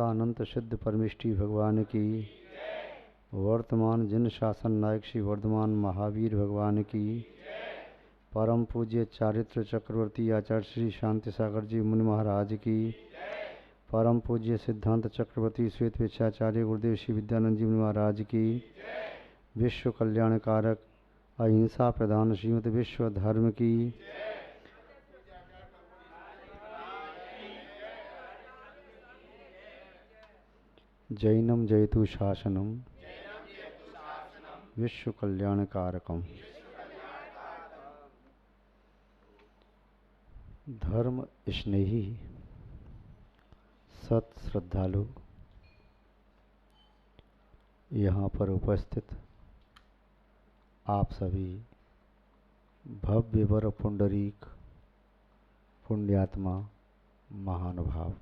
अनंत सिद्ध परमेष्टि भगवान की, वर्तमान जिन शासन नायक श्री वर्धमान महावीर भगवान की, परम पूज्य चारित्र चक्रवर्ती आचार्य श्री शांति सागर जी मुनि महाराज की, परम पूज्य सिद्धांत चक्रवर्ती श्वेत विचाचार्य गुरुदेव श्री विद्यानंद जी मुनि महाराज की, विश्व कल्याणकारक अहिंसा प्रधान श्रीमद विश्व धर्म की, जैनम जयतु शासनम विश्व कल्याणकारकम। धर्म स्नेही सत श्रद्धालु यहाँ पर उपस्थित आप सभी भव्य वर पुंडरीक पुण्यात्मा महानुभाव,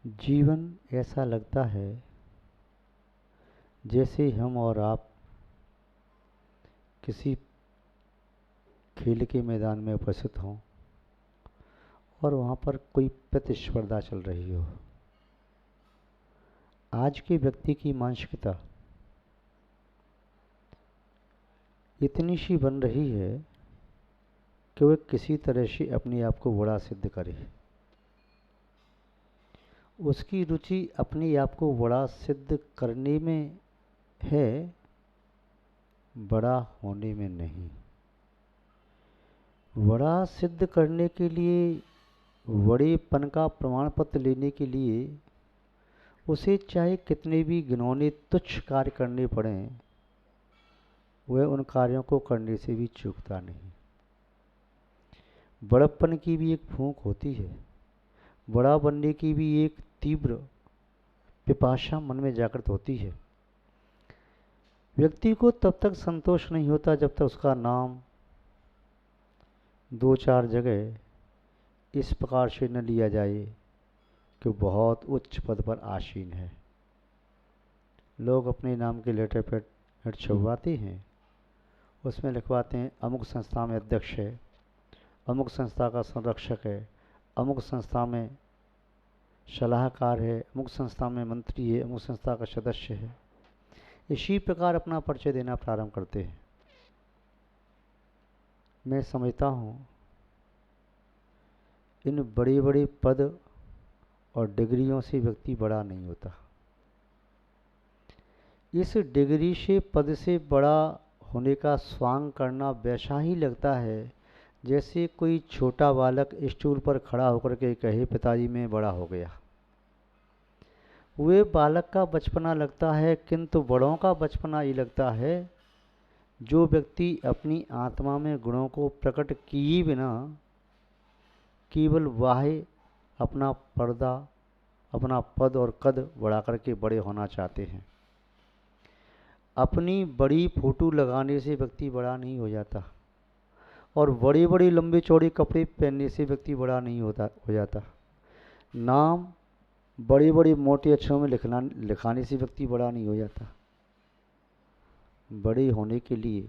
जीवन ऐसा लगता है जैसे हम और आप किसी खेल के मैदान में उपस्थित हों और वहाँ पर कोई प्रतिस्पर्धा चल रही हो। आज के व्यक्ति की मानसिकता इतनी सी बन रही है कि वह किसी तरह से अपने आप को बड़ा सिद्ध करे। उसकी रुचि अपने आप को बड़ा सिद्ध करने में है, बड़ा होने में नहीं। बड़ा सिद्ध करने के लिए, बड़ेपन का प्रमाण पत्र लेने के लिए उसे चाहे कितने भी घिनौने तुच्छ कार्य करने पड़ें, वह उन कार्यों को करने से भी चूकता नहीं। बड़प्पन की भी एक भूख होती है, बड़ा बनने की भी एक तीव्र पिपासा मन में जागृत होती है। व्यक्ति को तब तक संतोष नहीं होता जब तक उसका नाम दो चार जगह इस प्रकार से न लिया जाए कि बहुत उच्च पद पर आसीन है। लोग अपने नाम के लेटर पैड छपवाते हैं, उसमें लिखवाते हैं अमुक संस्था में अध्यक्ष है, अमुक संस्था का संरक्षक है, अमुक संस्था में सलाहकार है, अमुक संस्था में मंत्री है, अमुक संस्था का सदस्य है। इसी प्रकार अपना परिचय देना प्रारंभ करते हैं। मैं समझता हूँ इन बड़े बड़े पद और डिग्रियों से व्यक्ति बड़ा नहीं होता। इस डिग्री से, पद से बड़ा होने का स्वांग करना वैसा ही लगता है जैसे कोई छोटा बालक स्टूल पर खड़ा होकर के कहे पिताजी मैं बड़ा हो गया। वे बालक का बचपना लगता है, किंतु बड़ों का बचपना ये लगता है जो व्यक्ति अपनी आत्मा में गुणों को प्रकट किए बिना केवल बाह्य अपना पर्दा, अपना पद और कद बढ़ा करके बड़े होना चाहते हैं। अपनी बड़ी फोटो लगाने से व्यक्ति बड़ा नहीं हो जाता और बड़े बड़े लंबे चौड़े कपड़े पहनने से व्यक्ति बड़ा नहीं हो जाता। नाम बड़े बड़े मोटे अक्षरों में लिखाने से व्यक्ति बड़ा नहीं हो जाता। बड़े होने के लिए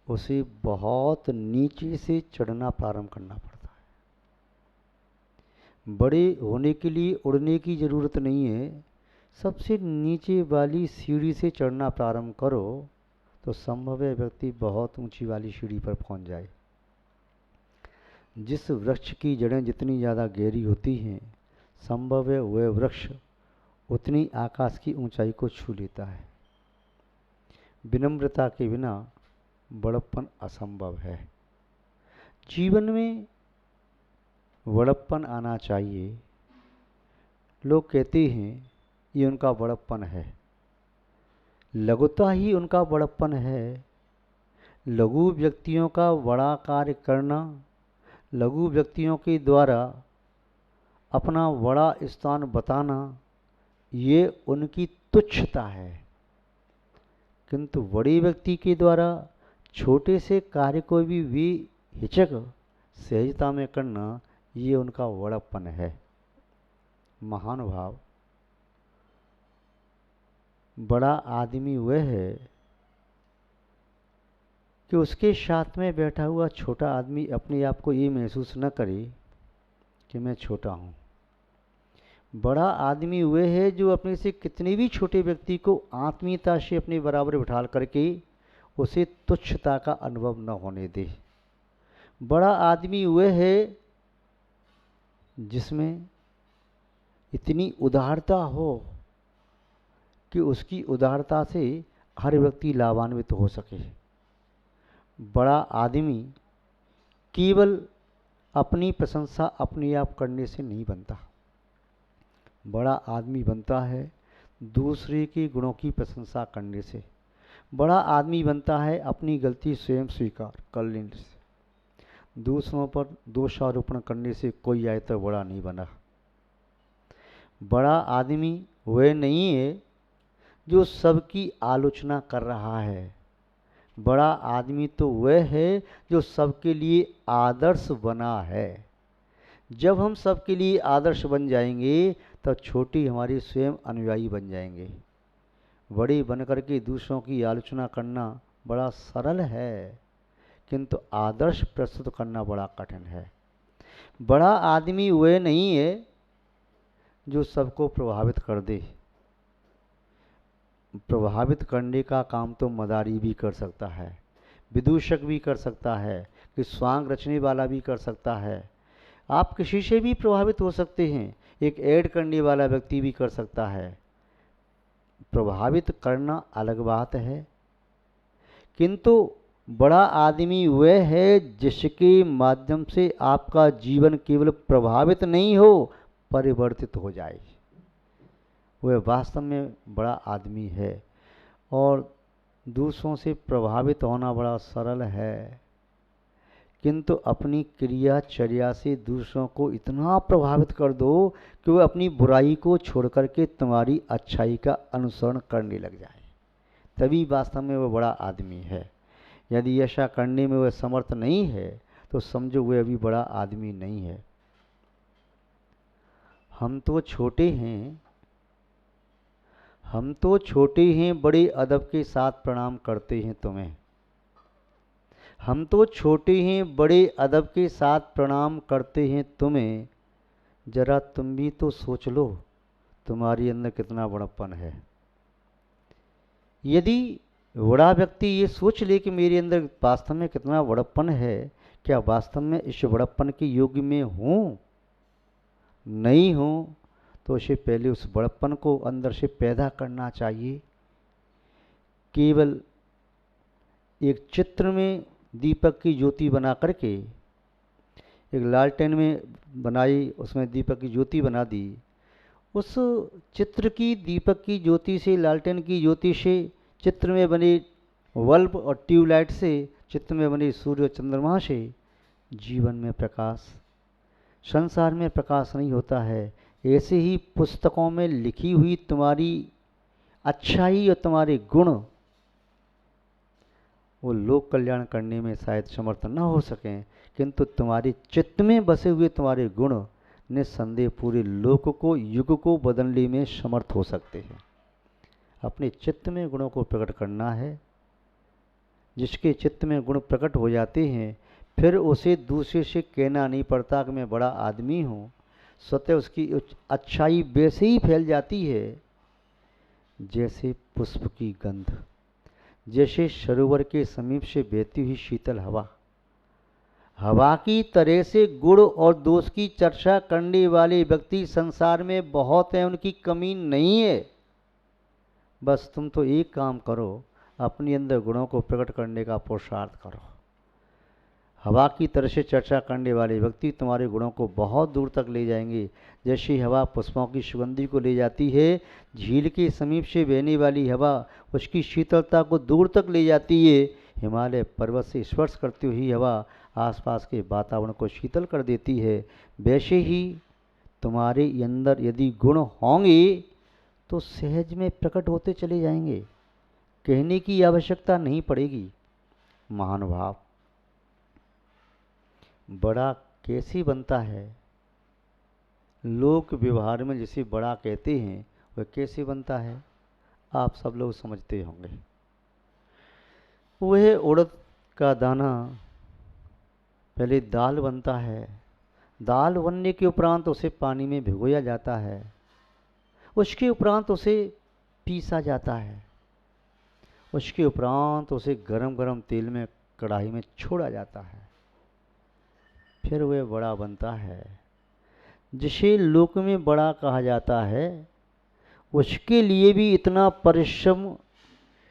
उसे बहुत नीचे से चढ़ना प्रारंभ करना पड़ता है। बड़े होने के लिए उड़ने की ज़रूरत नहीं है, सबसे नीचे वाली सीढ़ी से चढ़ना प्रारंभ करो तो संभव है व्यक्ति बहुत ऊंची वाली सीढ़ी पर पहुंच जाए। जिस वृक्ष की जड़ें जितनी ज़्यादा गहरी होती हैं, संभव है वह वृक्ष उतनी आकाश की ऊंचाई को छू लेता है। विनम्रता के बिना बड़प्पन असंभव है। जीवन में बड़प्पन आना चाहिए। लोग कहते हैं ये उनका बड़प्पन है, लघुता ही उनका बड़प्पन है। लघु व्यक्तियों का बड़ा कार्य करना, लघु व्यक्तियों के द्वारा अपना बड़ा स्थान बताना, ये उनकी तुच्छता है। किंतु बड़े व्यक्ति के द्वारा छोटे से कार्य को भी वे हिचक सहजता में करना, ये उनका बड़प्पन है। महानुभाव, बड़ा आदमी वह है कि उसके साथ में बैठा हुआ छोटा आदमी अपने आप को ये महसूस न करे कि मैं छोटा हूँ। बड़ा आदमी वह है जो अपने से कितने भी छोटे व्यक्ति को आत्मीयता से अपने बराबर बिठा करके उसे तुच्छता का अनुभव न होने दे। बड़ा आदमी वह है जिसमें इतनी उदारता हो कि उसकी उदारता से हर व्यक्ति लाभान्वित हो सके। बड़ा आदमी केवल अपनी प्रशंसा अपने आप करने से नहीं बनता। बड़ा आदमी बनता है दूसरे के गुणों की प्रशंसा करने से। बड़ा आदमी बनता है अपनी गलती स्वयं स्वीकार कर लेने से। दूसरों पर दोषारोपण करने से कोई आए तो बड़ा नहीं बना। बड़ा आदमी वह नहीं है जो सबकी आलोचना कर रहा है। बड़ा आदमी तो वह है जो सबके लिए आदर्श बना है। जब हम सबके लिए आदर्श बन जाएंगे तब छोटी हमारी स्वयं अनुयायी बन जाएंगे। बड़े बनकर के दूसरों की आलोचना करना बड़ा सरल है, किंतु आदर्श प्रस्तुत करना बड़ा कठिन है। बड़ा आदमी वह नहीं है जो सबको प्रभावित कर दे। प्रभावित करने का काम तो मदारी भी कर सकता है, विदूषक भी कर सकता है, कि स्वांग रचने वाला भी कर सकता है। आप किसी से भी प्रभावित हो सकते हैं, एक ऐड करने वाला व्यक्ति भी कर सकता है। प्रभावित करना अलग बात है, किंतु बड़ा आदमी वह है जिसके माध्यम से आपका जीवन केवल प्रभावित नहीं हो, परिवर्तित हो जाए। वह वास्तव में बड़ा आदमी है। और दूसरों से प्रभावित होना बड़ा सरल है, किंतु अपनी क्रियाचर्या से दूसरों को इतना प्रभावित कर दो कि वह अपनी बुराई को छोड़ करके तुम्हारी अच्छाई का अनुसरण करने लग जाए, तभी वास्तव में वह बड़ा आदमी है। यदि ऐसा करने में वह समर्थ नहीं है तो समझो वह अभी बड़ा आदमी नहीं है। हम तो छोटे हैं, बड़े अदब के साथ प्रणाम करते हैं तुम्हें। हम तो छोटे हैं, बड़े अदब के साथ प्रणाम करते हैं तुम्हें। जरा तुम भी तो सोच लो तुम्हारे अंदर कितना बड़प्पन है। यदि बड़ा व्यक्ति ये सोच ले कि मेरे अंदर वास्तव में कितना बड़प्पन है, क्या वास्तव में इस बड़प्पन के योग्य में हूँ, नहीं हूँ, तो उसे पहले उस बड़प्पन को अंदर से पैदा करना चाहिए। केवल एक चित्र में दीपक की ज्योति बना करके, एक लालटेन में बनाई, उसमें दीपक की ज्योति बना दी। उस चित्र की दीपक की ज्योति से, लालटेन की ज्योति से, चित्र में बने बल्ब और ट्यूबलाइट से, चित्र में बने सूर्य चंद्रमा से जीवन में प्रकाश, संसार में प्रकाश नहीं होता है। ऐसे ही पुस्तकों में लिखी हुई तुम्हारी अच्छाई और तुम्हारे गुण वो लोक कल्याण करने में शायद समर्थ न हो सकें, किंतु तुम्हारे चित्त में बसे हुए तुम्हारे गुण निस्संदेह पूरे लोक को, युग को बदलने में समर्थ हो सकते हैं। अपने चित्त में गुणों को प्रकट करना है। जिसके चित्त में गुण प्रकट हो जाते हैं, फिर उसे दूसरे से कहना नहीं पड़ता कि मैं बड़ा आदमी हूँ। स्वतः उसकी अच्छाई वैसे ही फैल जाती है जैसे पुष्प की गंध, जैसे सरोवर के समीप से बहती हुई शीतल हवा। हवा की तरह से गुण और दोष की चर्चा करने वाले व्यक्ति संसार में बहुत हैं, उनकी कमी नहीं है। बस तुम तो एक काम करो, अपने अंदर गुणों को प्रकट करने का पुरुषार्थ करो। हवा की तरह से चर्चा करने वाले व्यक्ति तुम्हारे गुणों को बहुत दूर तक ले जाएंगे। जैसे हवा पुष्पों की सुगंधी को ले जाती है, झील के समीप से बहने वाली हवा उसकी शीतलता को दूर तक ले जाती है, हिमालय पर्वत से स्पर्श करती हुई हवा आसपास के वातावरण को शीतल कर देती है। वैसे ही तुम्हारे अंदर यदि गुण होंगे तो सहज में प्रकट होते चले जाएंगे, कहने की आवश्यकता नहीं पड़ेगी। महानुभाव, बड़ा कैसे बनता है? लोक व्यवहार में जिसे बड़ा कहते हैं वह कैसे बनता है आप सब लोग समझते होंगे। वह उड़द का दाना पहले दाल बनता है, दाल बनने के उपरांत उसे पानी में भिगोया जाता है, उसके उपरांत उसे पीसा जाता है, उसके उपरांत उसे गरम गरम तेल में कढ़ाई में छोड़ा जाता है, फिर वह बड़ा बनता है। जिसे लोक में बड़ा कहा जाता है, उसके लिए भी इतना परिश्रम,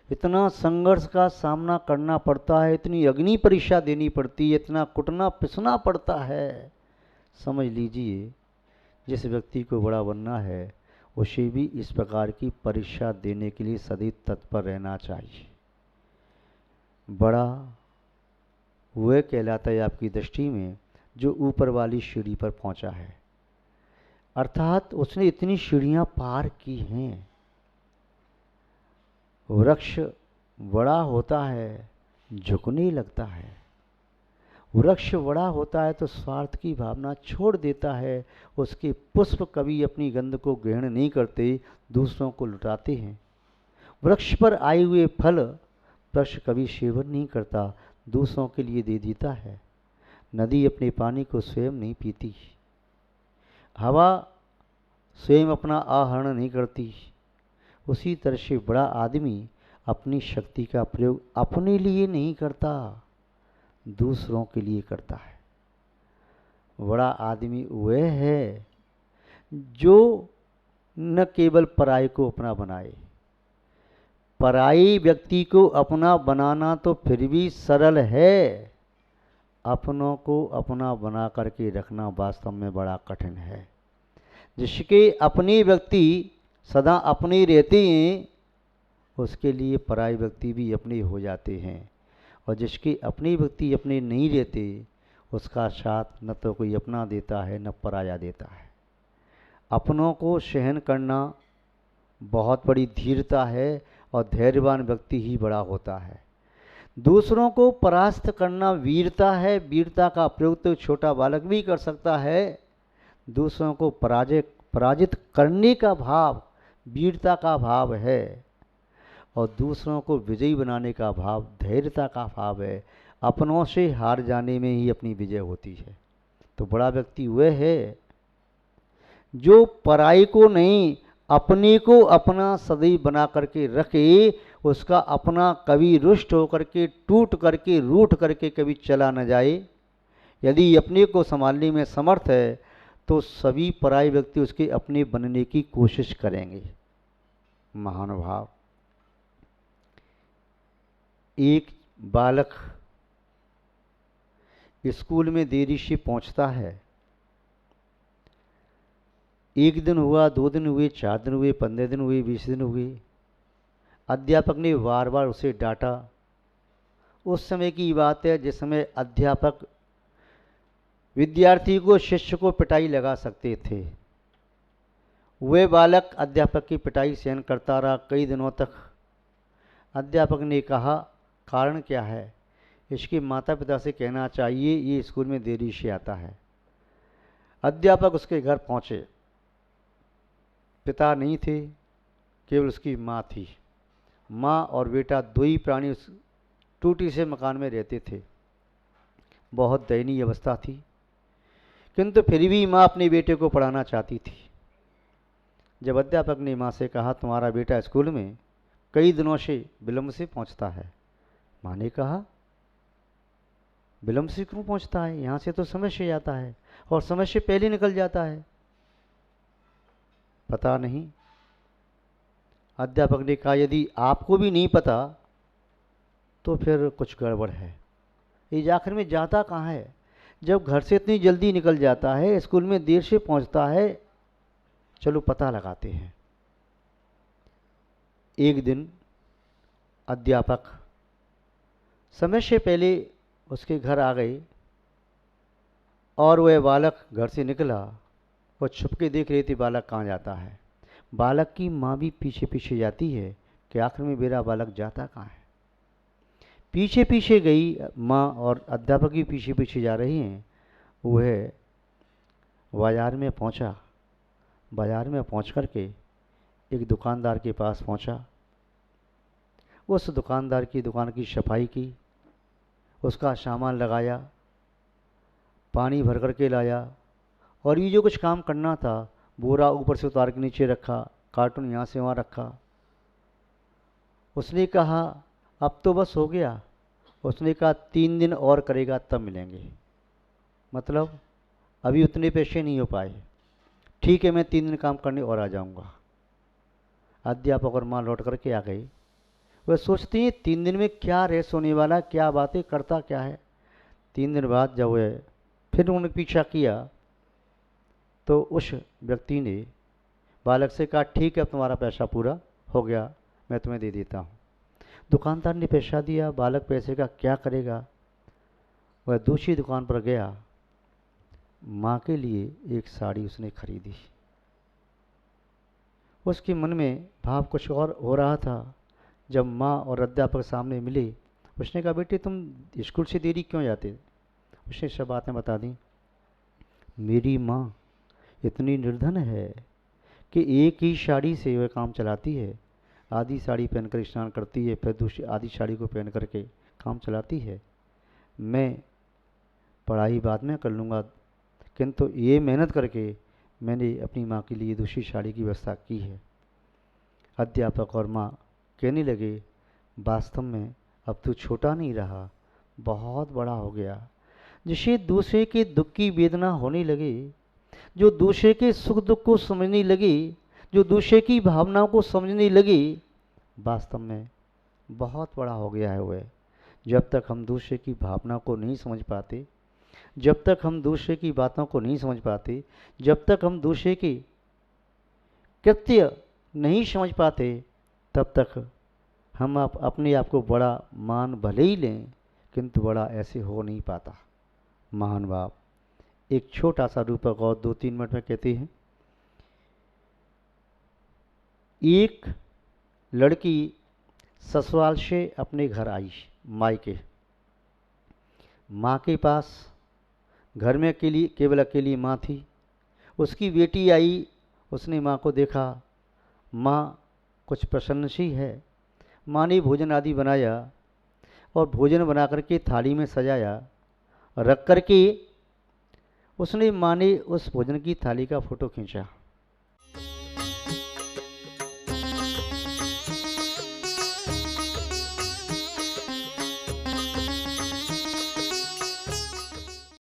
इतना संघर्ष का सामना करना पड़ता है, इतनी अग्नि परीक्षा देनी पड़ती है, इतना कुटना पिसना पड़ता है। समझ लीजिए, जिस व्यक्ति को बड़ा बनना है उसे भी इस प्रकार की परीक्षा देने के लिए सदैव तत्पर रहना चाहिए। बड़ा वह कहलाता है आपकी दृष्टि में जो ऊपर वाली सीढ़ी पर पहुंचा है, अर्थात उसने इतनी सीढ़ियां पार की हैं। वृक्ष बड़ा होता है, झुकने लगता है। वृक्ष बड़ा होता है तो स्वार्थ की भावना छोड़ देता है। उसके पुष्प कभी अपनी गंध को ग्रहण नहीं करते, दूसरों को लुटाते हैं। वृक्ष पर आए हुए फल वृक्ष कभी सेवन नहीं करता, दूसरों के लिए दे देता है। नदी अपने पानी को स्वयं नहीं पीती, हवा स्वयं अपना आहरण नहीं करती। उसी तरह से बड़ा आदमी अपनी शक्ति का प्रयोग अपने लिए नहीं करता, दूसरों के लिए करता है। बड़ा आदमी वह है जो न केवल पराई को अपना बनाए, पराई व्यक्ति को अपना बनाना तो फिर भी सरल है, अपनों को अपना बना करके रखना वास्तव में बड़ा कठिन है। जिसके अपने व्यक्ति सदा अपने रहते हैं, उसके लिए पराई व्यक्ति भी अपने हो जाते हैं, और जिसके अपने व्यक्ति अपने नहीं रहते, उसका साथ न तो कोई अपना देता है न पराया देता है। अपनों को सहन करना बहुत बड़ी धीरता है, और धैर्यवान व्यक्ति ही बड़ा होता है। दूसरों को परास्त करना वीरता है, वीरता का प्रयोग तो छोटा बालक भी कर सकता है। दूसरों को पराजित करने का भाव वीरता का भाव है, और दूसरों को विजयी बनाने का भाव धैर्यता का भाव है। अपनों से हार जाने में ही अपनी विजय होती है। तो बड़ा व्यक्ति वह है जो पराई को नहीं, अपने को अपना सदैव बना करके रखे, उसका अपना कभी रुष्ट होकर के, टूट करके, रूठ करके कभी चला न जाए। यदि अपने को संभालने में समर्थ है तो सभी पराई व्यक्ति उसके अपने बनने की कोशिश करेंगे। महानुभाव, एक बालक स्कूल में देरी से पहुंचता है। 1 दिन हुआ, 2 दिन हुए, 4 दिन हुए, 15 दिन हुए, 20 दिन हुए। अध्यापक ने बार बार उसे डांटा। उस समय की बात है जिस समय अध्यापक विद्यार्थी को, शिष्य को पिटाई लगा सकते थे। वह बालक अध्यापक की पिटाई सहन करता रहा कई दिनों तक। अध्यापक ने कहा, कारण क्या है? इसके माता पिता से कहना चाहिए, ये स्कूल में देरी से आता है। अध्यापक उसके घर पहुंचे। पिता नहीं थे, केवल उसकी माँ थी। माँ और बेटा दो ही प्राणी उस टूटी से मकान में रहते थे। बहुत दयनीय अवस्था थी, किंतु फिर भी माँ अपने बेटे को पढ़ाना चाहती थी। जब अध्यापक ने माँ से कहा, तुम्हारा बेटा स्कूल में कई दिनों से विलंब से पहुंचता है। माँ ने कहा, विलंब से क्यों पहुंचता है? यहाँ से तो समय से आता है और समय से पहले निकल जाता है। पता नहीं। अध्यापक ने कहा, यदि आपको भी नहीं पता तो फिर कुछ गड़बड़ है। ये आखिर में जाता कहाँ है? जब घर से इतनी जल्दी निकल जाता है, स्कूल में देर से पहुंचता है, चलो पता लगाते हैं। एक दिन अध्यापक समय से पहले उसके घर आ गए और वह बालक घर से निकला। वो छुपके देख रही थी बालक कहाँ जाता है। बालक की माँ भी पीछे पीछे जाती है कि आखिर में मेरा बालक जाता कहाँ है। पीछे पीछे गई माँ और अध्यापक भी पीछे पीछे जा रही हैं। वह बाजार में पहुंचा। बाजार में पहुंच कर के एक दुकानदार के पास पहुंचा। उस दुकानदार की दुकान की सफाई की, उसका सामान लगाया, पानी भर कर के लाया, और ये जो कुछ काम करना था, बोरा ऊपर से उतार के नीचे रखा, कार्टून यहाँ से वहाँ रखा। उसने कहा अब तो बस हो गया। उसने कहा 3 दिन और करेगा तब मिलेंगे। मतलब अभी उतने पैसे नहीं हो पाए। ठीक है, मैं 3 दिन काम करने और आ जाऊंगा। अध्यापक और माँ लौट करके आ गई। वह सोचती है 3 दिन में क्या रेस होने वाला, क्या बातें करता क्या है। 3 दिन बाद जब वह फिर उन्होंने पीछा किया तो उस व्यक्ति ने बालक से कहा ठीक है, अब तुम्हारा पैसा पूरा हो गया, मैं तुम्हें दे देता हूँ। दुकानदार ने पैसा दिया। बालक पैसे का क्या करेगा। वह दूसरी दुकान पर गया, माँ के लिए एक साड़ी उसने खरीदी। उसके मन में भाव कुछ और हो रहा था। जब माँ और अध्यापक सामने मिले, उसने कहा बेटे तुम स्कूल से देरी क्यों जाते। उसने सब बातें बता दी। मेरी माँ इतनी निर्धन है कि एक ही साड़ी से वह काम चलाती है। आधी साड़ी पहनकर स्नान करती है, फिर दूसरी आधी साड़ी को पहन करके काम चलाती है। मैं पढ़ाई बाद में कर लूँगा, किंतु ये मेहनत करके मैंने अपनी माँ के लिए दूसरी साड़ी की व्यवस्था की है। अध्यापक और माँ कहने लगे वास्तव में अब तू छोटा नहीं रहा, बहुत बड़ा हो गया। जिसे दूसरे के दुख की वेदना होने लगे, जो दूसरे के सुख दुख को समझने लगी, जो दूसरे की भावनाओं को समझने लगी, वास्तव में बहुत बड़ा हो गया है वह। जब तक हम दूसरे की भावना को नहीं समझ पाते, जब तक हम दूसरे की बातों को नहीं समझ पाते, जब तक हम दूसरे की कृत्य नहीं समझ पाते, तब तक हम अपने आप को बड़ा मान भले ही लें, किंतु बड़ा ऐसे हो नहीं पाता। महान बाप एक छोटा सा रूपक और 2-3 मिनट में कहते हैं। एक लड़की ससुराल से अपने घर आई, मायके। माँ के पास घर में केवल अकेली माँ थी। उसकी बेटी आई, उसने माँ को देखा। माँ कुछ प्रसन्न सी है। माँ ने भोजन आदि बनाया और भोजन बना करके थाली में सजाया, रख करके उसने माँ ने उस भोजन की थाली का फोटो खींचा।